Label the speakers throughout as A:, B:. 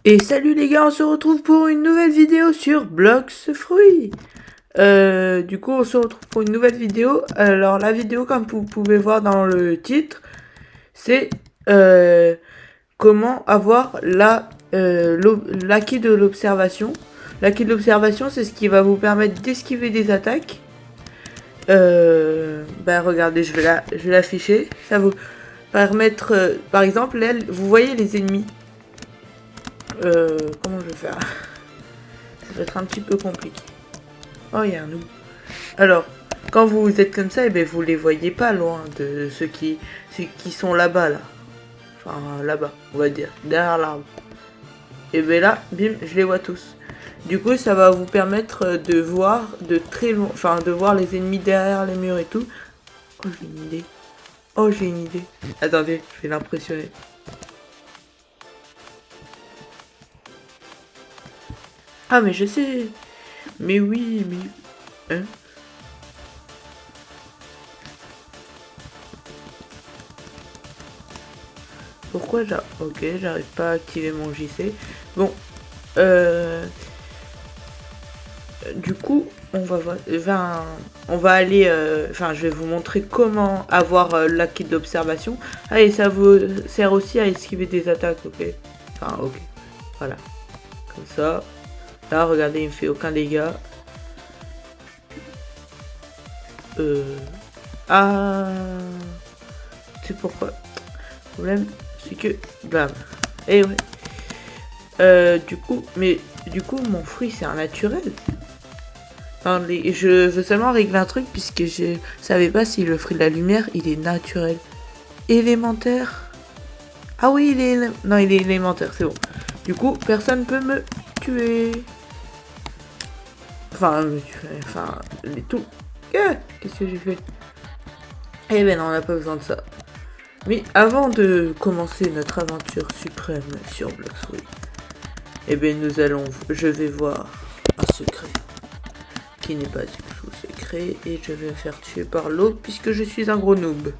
A: Et salut les gars, on se retrouve pour une nouvelle vidéo sur Blox Fruits. Du coup, on se retrouve pour une nouvelle vidéo. Alors, la vidéo, comme vous pouvez voir dans le titre, c'est comment avoir l'acquis de l'observation. L'acquis de l'observation, c'est ce qui va vous permettre d'esquiver des attaques. Regardez, je vais l'afficher. Ça vous permettre, par exemple, là, vous voyez les ennemis. Comment je vais faire? Ça va être un petit peu compliqué. Oh, il y a un loup. Alors, quand vous êtes comme ça, vous les voyez pas loin de ceux qui sont là-bas, là. Enfin, là-bas, on va dire, derrière l'arbre. Et bien là, bim, je les vois tous. Du coup, ça va vous permettre de voir de très loin, enfin, de voir les ennemis derrière les murs et tout. Oh, j'ai une idée. Oh, j'ai une idée. Attendez, je vais l'impressionner. Ah, mais je sais. Mais oui, mais... Hein? Pourquoi Ok, j'arrive pas à activer mon JC. Bon. Du coup, on va aller... Enfin, je vais vous montrer comment avoir l'acquis d'observation. Ah, et ça vous sert aussi à esquiver des attaques, ok? Enfin, ok. Voilà. Comme ça. Là, regardez, il me fait aucun dégât. Ah... C'est pourquoi. Le problème, c'est que... Bam. Et ouais. Du coup, mon fruit, c'est un naturel. Enfin, je veux seulement régler un truc, puisque je savais pas si le fruit de la lumière, il est naturel. Élémentaire. Ah oui, non, il est élémentaire, c'est bon. Du coup, personne peut me tuer. Enfin, tout. Qu'est-ce que j'ai fait? Eh ben non, on n'a pas besoin de ça. Mais avant de commencer notre aventure suprême sur Blox Fruits, eh bien je vais voir un secret qui n'est pas du tout secret et je vais me faire tuer par l'eau puisque je suis un gros noob.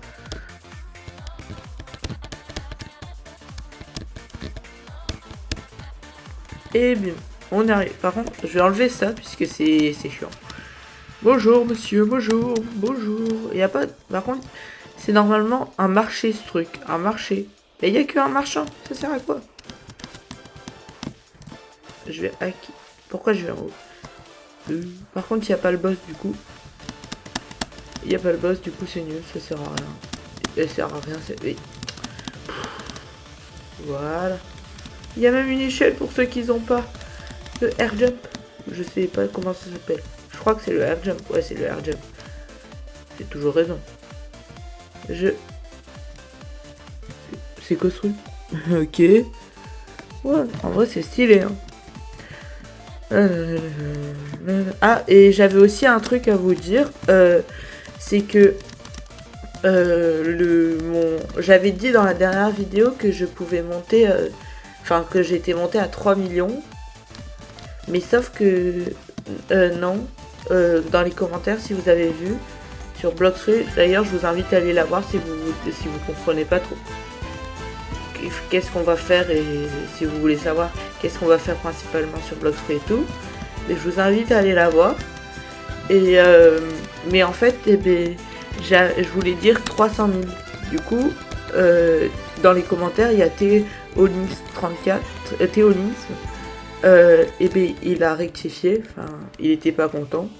A: Eh bien, on arrive. Par contre, je vais enlever ça puisque c'est chiant. Bonjour monsieur, bonjour, bonjour. Il y a pas... Par contre, c'est normalement un marché ce truc, un marché. Et il n'y a qu'un marchand, ça sert à quoi? Je vais hacker. Pourquoi je vais en haut? Par contre, il n'y a pas le boss du coup. Il n'y a pas le boss, du coup c'est nul, ça sert à rien. Ça sert à rien, c'est... Voilà. Il y a même une échelle pour ceux qui n'ont pas le air jump. Je sais pas comment ça s'appelle. Je crois que c'est le air jump. Ouais, c'est le air jump. J'ai toujours raison. C'est quoi ce truc? Ok. Ouais, en vrai c'est stylé. Hein. Ah, et j'avais aussi un truc à vous dire. C'est que j'avais dit dans la dernière vidéo que je pouvais monter, que j'étais monté à 3 millions, mais sauf que non, dans les commentaires si vous avez vu sur Blox Fruits, d'ailleurs je vous invite à aller la voir si vous comprenez pas trop qu'est-ce qu'on va faire et si vous voulez savoir qu'est-ce qu'on va faire principalement sur Blox Fruits et tout, mais je vous invite à aller la voir. Et mais en fait, je voulais dire 300 000. Du coup, dans les commentaires, il y a Théolins34, Théolins, il a rectifié, enfin, il était pas content.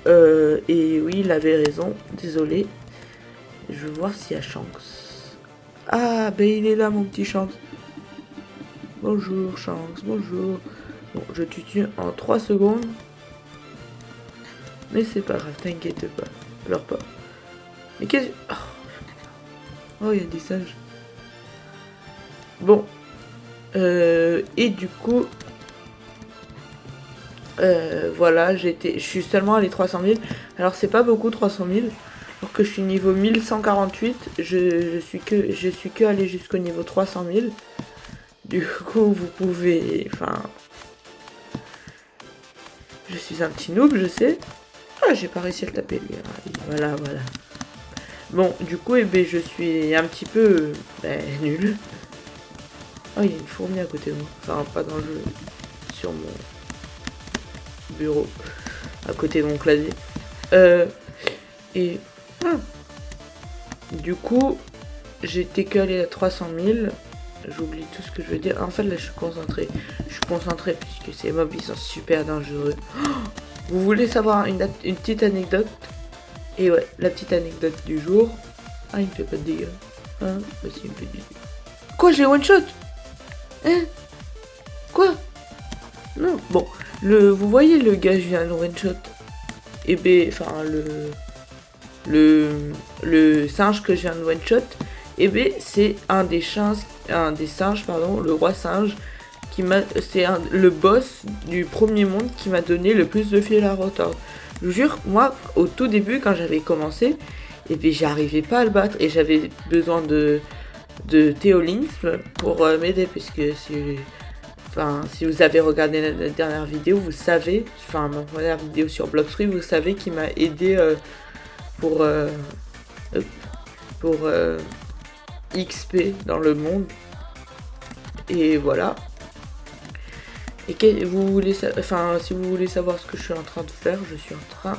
A: Et oui, il avait raison, désolé. Je veux voir s'il y a Shanks. Ah, il est là, mon petit Shanks. Bonjour, Shanks, bonjour. Bon, je te tue en 3 secondes. Mais c'est pas grave, t'inquiète pas. Pleure pas. Mais qu'est-ce... Oh, il y a des singes. Bon. Et du coup... voilà, je suis seulement allé 300 000. Alors, c'est pas beaucoup, 300 000. Alors que je suis niveau 1148. Je suis que allé jusqu'au niveau 300 000. Du coup, vous pouvez... Enfin... Je suis un petit noob, je sais. Ah, j'ai pas réussi à le taper, lui. Voilà. Bon, du coup, je suis un petit peu nul. Oh, il y a une fourmi à côté de moi. Enfin, pas dans le jeu, sur mon bureau, à côté de mon clavier. Et du coup, j'étais calé à 300 000. J'oublie tout ce que je veux dire. En fait, là, je suis concentré. Je suis concentré puisque ces mobs, ils sont super dangereux. Oh, vous voulez savoir une petite anecdote? Et ouais, la petite anecdote du jour. Ah, il me fait pas de dégâts. Hein? Bah si, il me fait du dégâts. Quoi, j'ai one shot? Hein? Quoi? Non, bon. Vous voyez le gars, je viens de one shot. Et ben, enfin, le singe que je viens de one shot. Et ben, c'est un des singes, pardon, le roi singe, c'est le boss du premier monde qui m'a donné le plus de fil à retordre. Je vous jure, moi, au tout début, quand j'avais commencé, et ben, j'arrivais pas à le battre et j'avais besoin de Théolinx pour m'aider, puisque si vous avez regardé la dernière vidéo, vous savez, enfin ma première vidéo sur Bloxfree, vous savez qu'il m'a aidé pour XP dans le monde. Et voilà. Et si vous voulez savoir ce que je suis en train de faire, je suis en train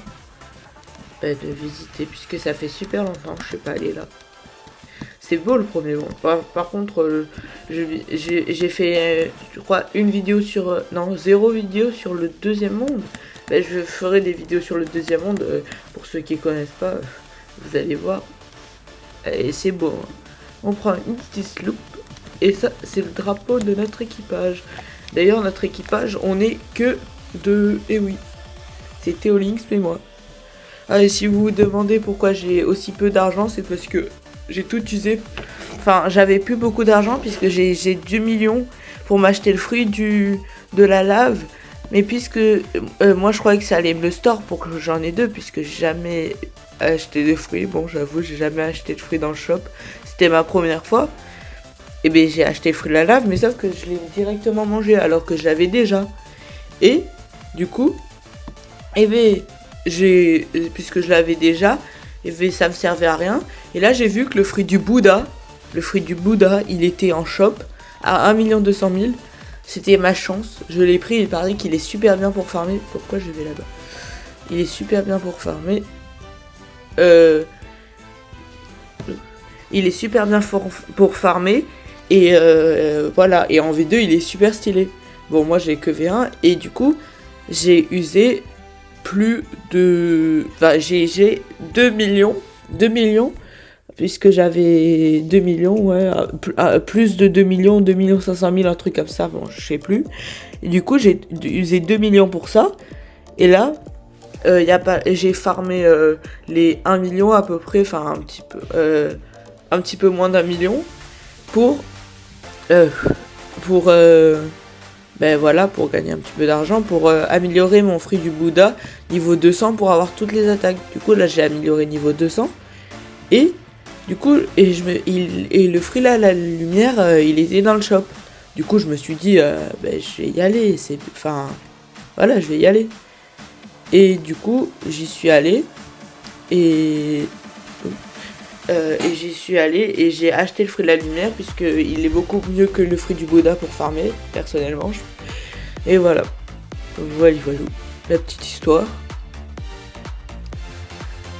A: de visiter, puisque ça fait super longtemps que je suis pas allé là. C'est beau le premier monde. Par contre, j'ai fait, je crois, une vidéo sur... non, 0 vidéo sur le deuxième monde. Ben, je ferai des vidéos sur le deuxième monde. Pour ceux qui connaissent pas, vous allez voir. Et c'est beau. Hein. On prend une petite sloop. Et ça, c'est le drapeau de notre équipage. D'ailleurs, notre équipage, on est que de... Eh oui, c'est Théolinx et moi. Ah, et si vous vous demandez pourquoi j'ai aussi peu d'argent, c'est parce que j'ai tout usé. Enfin, j'avais plus beaucoup d'argent puisque j'ai 2 millions pour m'acheter le fruit de la lave. Mais puisque moi je croyais que ça allait me le store pour que j'en ai 2, puisque j'ai jamais acheté de fruits. Bon, j'avoue, j'ai jamais acheté de fruits dans le shop. C'était ma première fois. Et bien j'ai acheté le fruit de la lave, mais sauf que je l'ai directement mangé alors que je l'avais déjà. Et du coup, puisque je l'avais déjà, ça me servait à rien. Et là j'ai vu que le fruit du Bouddha, il était en shop à 1 200 000. C'était ma chance, je l'ai pris. Il paraît qu'il est super bien pour farmer. Pourquoi je vais là-bas? Il est super bien pour farmer. Il est super bien pour farmer. Et voilà, et en V2 il est super stylé. Bon, moi j'ai que V1 et du coup j'ai usé plus de... Enfin, j'ai 2 millions, puisque j'avais 2 millions, ouais, plus de 2 millions, 2 500 000, un truc comme ça, bon, je sais plus. Et du coup, j'ai usé 2 millions pour ça. Et là, j'ai farmé les 1 million à peu près, enfin un petit peu moins d'1 million pour voilà, pour gagner un petit peu d'argent, pour améliorer mon fruit du Bouddha niveau 200 pour avoir toutes les attaques. Du coup, là, j'ai amélioré niveau 200. Et du coup, le fruit là, la lumière, il était dans le shop. Du coup, je me suis dit, je vais y aller. Voilà, je vais y aller. Et du coup, j'y suis allé. Et j'ai acheté le fruit de la lumière puisqu'il est beaucoup mieux que le fruit du Bouddha pour farmer, personnellement. Et voilà. Voilà, la petite histoire.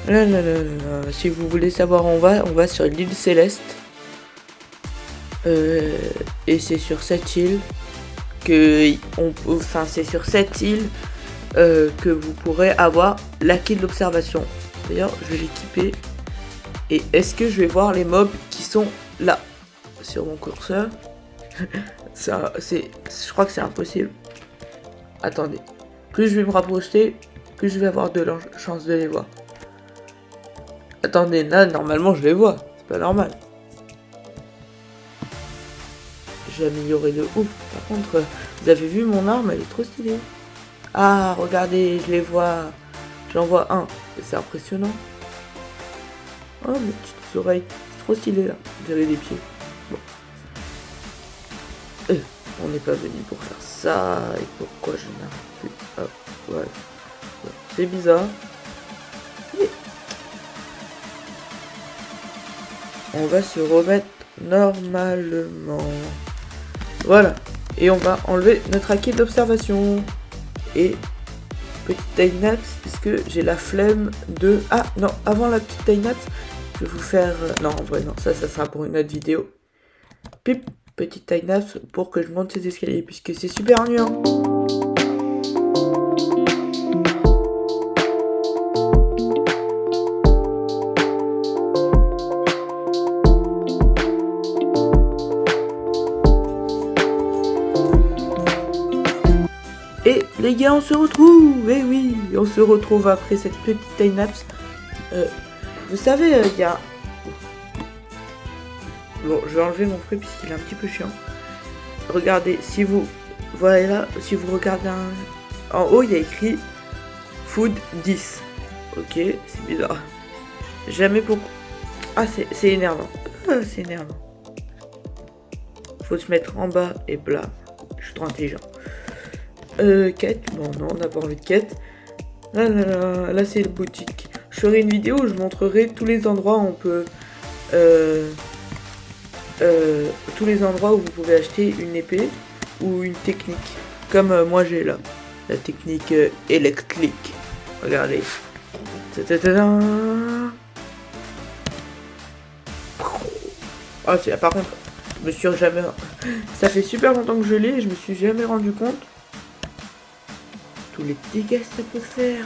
A: Là. Si vous voulez savoir où on va sur l'île Céleste. Et c'est sur cette île que vous pourrez avoir l'acquis de l'observation. D'ailleurs, je vais l'équiper. Et est-ce que je vais voir les mobs qui sont là sur mon curseur? Je crois que c'est impossible. Attendez. Plus je vais me rapprocher, plus je vais avoir de chance de les voir. Attendez, là, normalement, je les vois. C'est pas normal. J'ai amélioré de ouf. Par contre, vous avez vu mon arme, elle est trop stylée. Ah, regardez, je les vois. J'en vois un. C'est impressionnant. Oh, mes petites oreilles. C'est trop stylé, là. Vous avez des pieds. Bon. On n'est pas venu pour faire ça. Et pourquoi je n'arrive plus? Hop, voilà. C'est bizarre. Et on va se remettre normalement. Voilà. Et on va enlever notre acquis d'observation. Et petite time-lapse, puisque j'ai la flemme de... Ah, non, avant la petite time-lapse, je vais vous faire... Non, en vrai, non, ça sera pour une autre vidéo. Pip, petite time-lapse pour que je monte ces escaliers, puisque c'est super ennuyant. Et les gars, on se retrouve. Eh oui, on se retrouve après cette petite time-lapse. Vous savez, il y a... Bon, je vais enlever mon fruit puisqu'il est un petit peu chiant. Regardez, si vous... Voilà, si vous regardez en haut, il y a écrit Food 10. Ok, c'est bizarre. Jamais pour... Ah, c'est énervant. C'est énervant. Faut se mettre en bas et bla. Je suis trop intelligent. Quête. Bon, non, on n'a pas envie de quête. Là c'est la boutique. Je ferai une vidéo où je montrerai tous les endroits où on peut... tous les endroits où vous pouvez acheter une épée ou une technique. Comme moi j'ai là. La technique électrique. Regardez. Ah, par contre, je me suis jamais... Ça fait super longtemps que je l'ai et je me suis jamais rendu compte. Tous les dégâts que ça peut faire.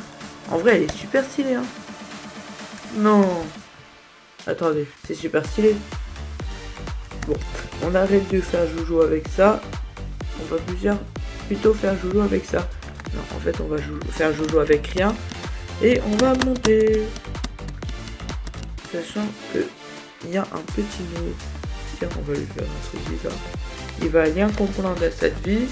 A: En vrai, elle est super stylée, hein. Non. Attendez, c'est super stylé. Bon, on arrête de faire joujou avec ça. On va plutôt faire joujou avec ça. Non, en fait, on va faire joujou avec rien. Et on va monter. Sachant que il y a un petit nœud. Tiens, on va lui faire un truc bizarre. Il va rien comprendre à cette vie.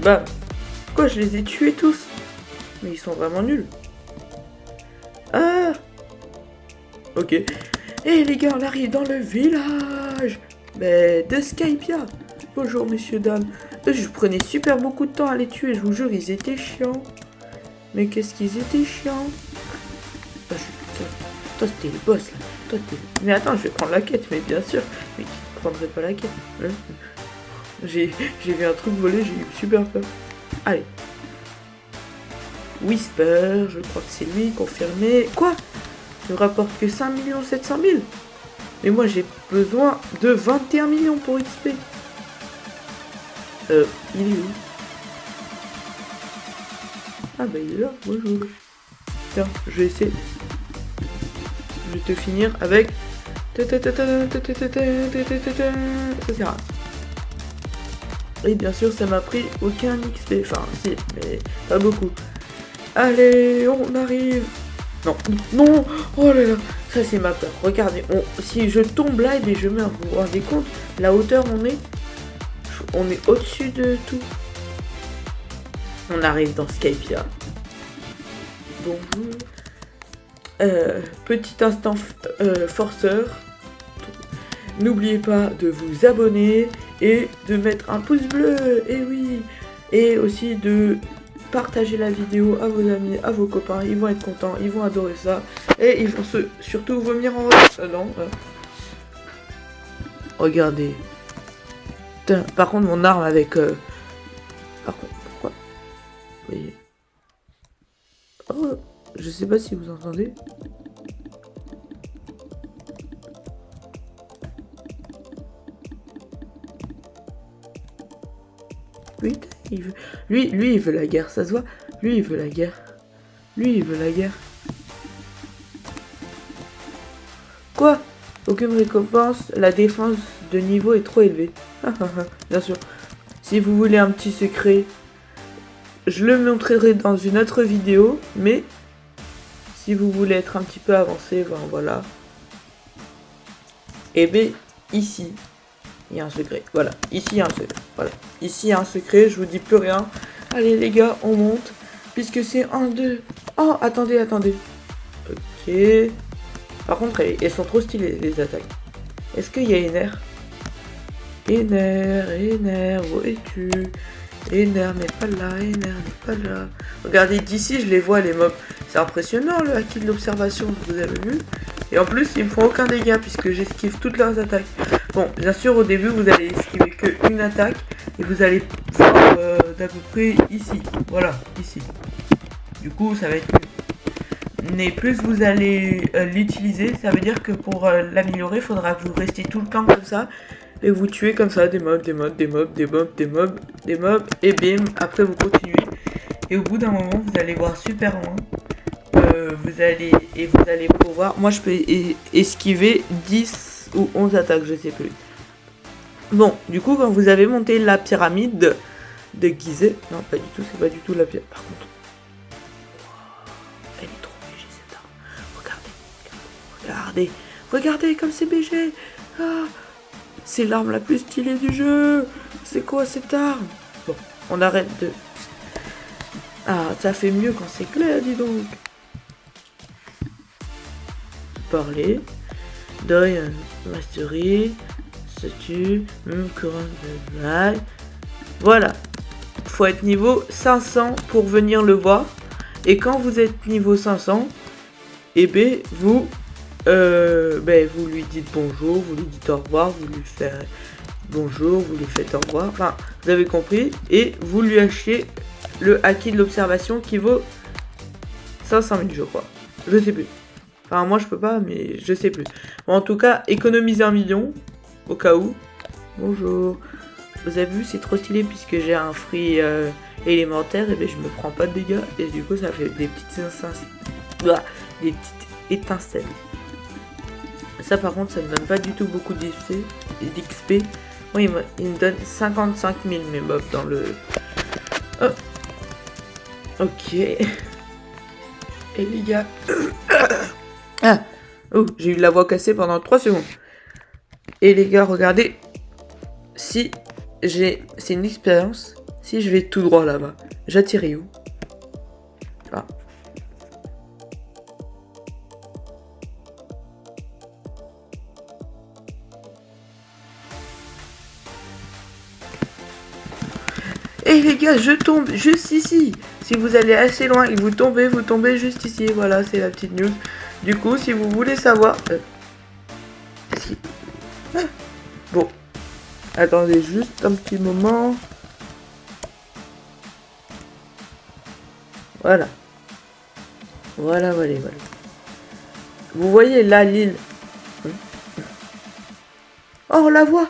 A: Bah, quoi, je les ai tués tous. Mais ils sont vraiment nuls. Ah. Ok. Et les gars, on arrive dans le village de Skypiea. Bonjour, messieurs, dames. Je prenais super beaucoup de temps à les tuer, je vous jure, ils étaient chiants. Mais qu'est-ce qu'ils étaient chiants. Toi, c'était le boss, là. Toi, mais attends, je vais prendre la quête, mais bien sûr. Mais qui ne prendrait pas la quête, hein? J'ai vu un truc voler, j'ai eu super peur. Allez. Whisper, je crois que c'est lui, confirmé. Quoi? Il ne rapporte que 5 700 000. Mais moi, j'ai besoin de 21 millions pour XP. Il est où? Ah bah il est là, bonjour. Tiens, je vais essayer. Je vais te finir avec... Ça sert. Et bien sûr, ça m'a pris aucun XP. Enfin, si, mais pas beaucoup. Allez, on arrive. Non, non. Oh là là, ça c'est ma peur. Regardez, si je tombe là, et je meurs. Vous vous rendez compte? La hauteur, on est au-dessus de tout. On arrive dans Skypiea. Bonjour. Petit instant forceur. N'oubliez pas de vous abonner et de mettre un pouce bleu. Et oui. Et aussi de partager la vidéo à vos amis, à vos copains. Ils vont être contents, ils vont adorer ça. Et ils vont surtout vomir en non. Regardez. Putain, par contre, mon arme avec... Par contre, pourquoi? Vous voyez. Oh, je sais pas si vous entendez. Putain, lui, il veut la guerre, ça se voit. Lui, il veut la guerre. Lui, il veut la guerre. Quoi? Aucune récompense, la défense de niveau est trop élevée. Bien sûr. Si vous voulez un petit secret, je le montrerai dans une autre vidéo, mais si vous voulez être un petit peu avancé, ben voilà. Et bien, ici, il y a un secret. Voilà, ici, il y a un secret. Voilà, ici, il y a un secret, je vous dis plus rien. Allez, les gars, on monte, puisque c'est 1, 2... Oh, attendez. Ok. Par contre, elles sont trop stylées, les attaques. Est-ce qu'il y a Ener? Ener, où es-tu? Ener n'est pas là, Ener n'est pas là. Regardez, d'ici, je les vois, les mobs. C'est impressionnant le haki de l'observation, vous avez vu. Et en plus, ils me font aucun dégât puisque j'esquive toutes leurs attaques. Bon, bien sûr, au début, vous allez esquiver qu'une attaque. Et vous allez voir d'à peu près ici. Voilà, ici. Du coup, ça va être mieux. Mais plus vous allez l'utiliser, ça veut dire que pour l'améliorer, il faudra que vous restiez tout le temps comme ça. Et vous tuez comme ça des mobs, des mobs, des mobs, des mobs, des mobs, des mobs. Et bim, après vous continuez. Et au bout d'un moment, vous allez voir super loin. Vous allez pouvoir... Moi, je peux esquiver 10 ou 11 attaques, je sais plus. Bon, du coup, quand vous avez monté la pyramide de Gizeh... Non, pas du tout, c'est pas du tout la pyramide. Par contre... Elle est trop BG, cette arme. Regardez. Regardez comme c'est BG. Ah, c'est l'arme la plus stylée du jeu. C'est quoi cette arme? Bon, on arrête de... Ah, ça fait mieux quand c'est clair, dis donc. Parler. Dorian Mastery. Statut. Courant de blague. Voilà. Faut être niveau 500 pour venir le voir. Et quand vous êtes niveau 500, et ben vous lui dites bonjour, vous lui dites au revoir, vous lui faites bonjour, vous lui faites au revoir. Enfin, vous avez compris. Et vous lui achetez le haki de l'observation qui vaut 500 000, je crois. Je sais plus. Enfin, moi, je peux pas, mais je sais plus. Bon, en tout cas, économisez 1 million, au cas où. Bonjour. Vous avez vu, c'est trop stylé, puisque j'ai un free élémentaire, et ben je me prends pas de dégâts, et du coup, ça fait des petites étincelles. Ça, par contre, ça me donne pas du tout beaucoup d'XP. Moi, il me donne 55 000 mes mobs dans le... Oh. Ok. Et les gars... Ah. Oh, j'ai eu la voix cassée pendant 3 secondes. Et les gars, regardez. Si j'ai... C'est une expérience. Si je vais tout droit là-bas, j'atterris où? Ah. Et les gars, je tombe juste ici. Si vous allez assez loin et vous tombez juste ici. Voilà, c'est la petite news. Du coup, si vous voulez savoir... Ah. Bon. Attendez juste un petit moment. Voilà. Voilà. Vous voyez là l'île. Oh, on la voit.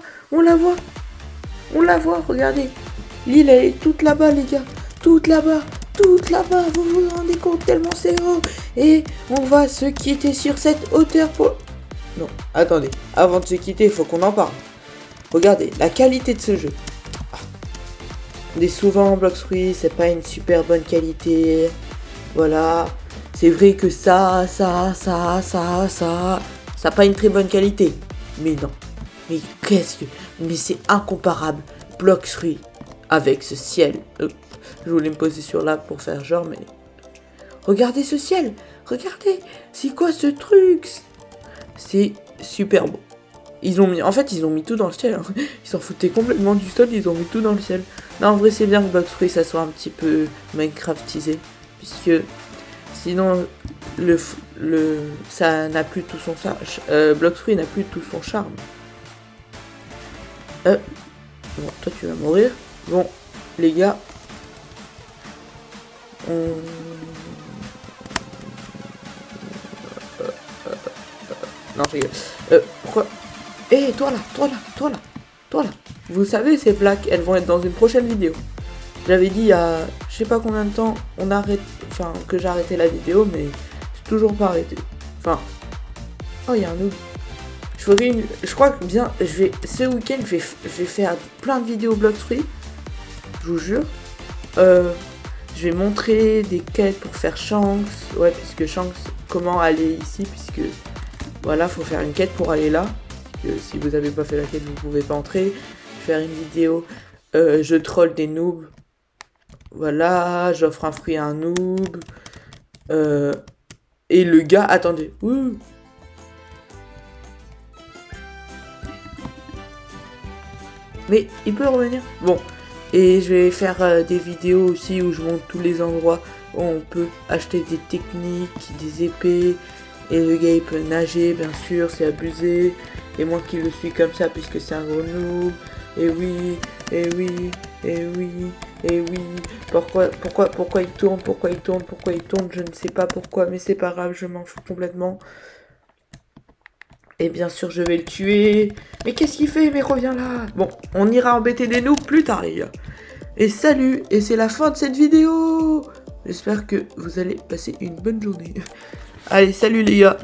A: Regardez. L'île, elle est toute là-bas, les gars. Toute là-bas. Vous vous rendez compte tellement c'est haut. Et on va se quitter sur cette hauteur pour... Non, attendez. Avant de se quitter, il faut qu'on en parle. Regardez, la qualité de ce jeu. Souvent en Blox-Fruits, c'est pas une super bonne qualité. Voilà. C'est vrai que ça pas une très bonne qualité. Mais non. Mais mais c'est incomparable. Blox-Fruits avec ce ciel. Je voulais me poser sur là pour faire genre, mais... Regardez ce ciel. Regardez. C'est quoi ce truc? C'est super beau. En fait, ils ont mis tout dans le ciel. Hein. Ils s'en foutaient complètement du sol, ils ont mis tout dans le ciel. Non, en vrai, c'est bien que Blox-Fruits, ça soit un petit peu Minecraftisé. Puisque, sinon, ça n'a plus tout son charme. Blox-Fruits n'a plus tout son charme. Bon, toi, tu vas mourir. Bon, les gars. Non, je rigole. Pourquoi? Toi là. Vous savez, ces plaques, elles vont être dans une prochaine vidéo. J'avais dit il y a je sais pas combien de temps que j'ai arrêté la vidéo, mais j'ai toujours pas arrêté. Enfin, oh, il y a un noob. Je crois que bien, ce week-end, je vais faire plein de vidéos Blox-Fruits. Je vous jure. Je vais montrer des quêtes pour faire Shanks. Ouais, puisque Shanks, comment aller ici, puisque voilà, faut faire une quête pour aller là. Si vous avez pas fait la quête, vous pouvez pas entrer. Faire une vidéo, je troll des noobs. Voilà, j'offre un fruit à un noob. Et le gars, attendez. Ouh. Mais il peut revenir. Bon, et je vais faire des vidéos aussi où je montre tous les endroits On peut acheter des techniques, des épées. Et le gars il peut nager, bien sûr, c'est abusé. Et moi qui le suis comme ça puisque c'est un gros noob. Et oui, et oui, et oui, et oui. Pourquoi il tourne, pourquoi il tourne, je ne sais pas pourquoi, mais c'est pas grave, je m'en fous complètement. Et bien sûr, je vais le tuer. Mais qu'est-ce qu'il fait? Mais reviens là. Bon, on ira embêter des noobs plus tard, les gars. Et salut, et c'est la fin de cette vidéo. J'espère que vous allez passer une bonne journée. Allez, salut les gars.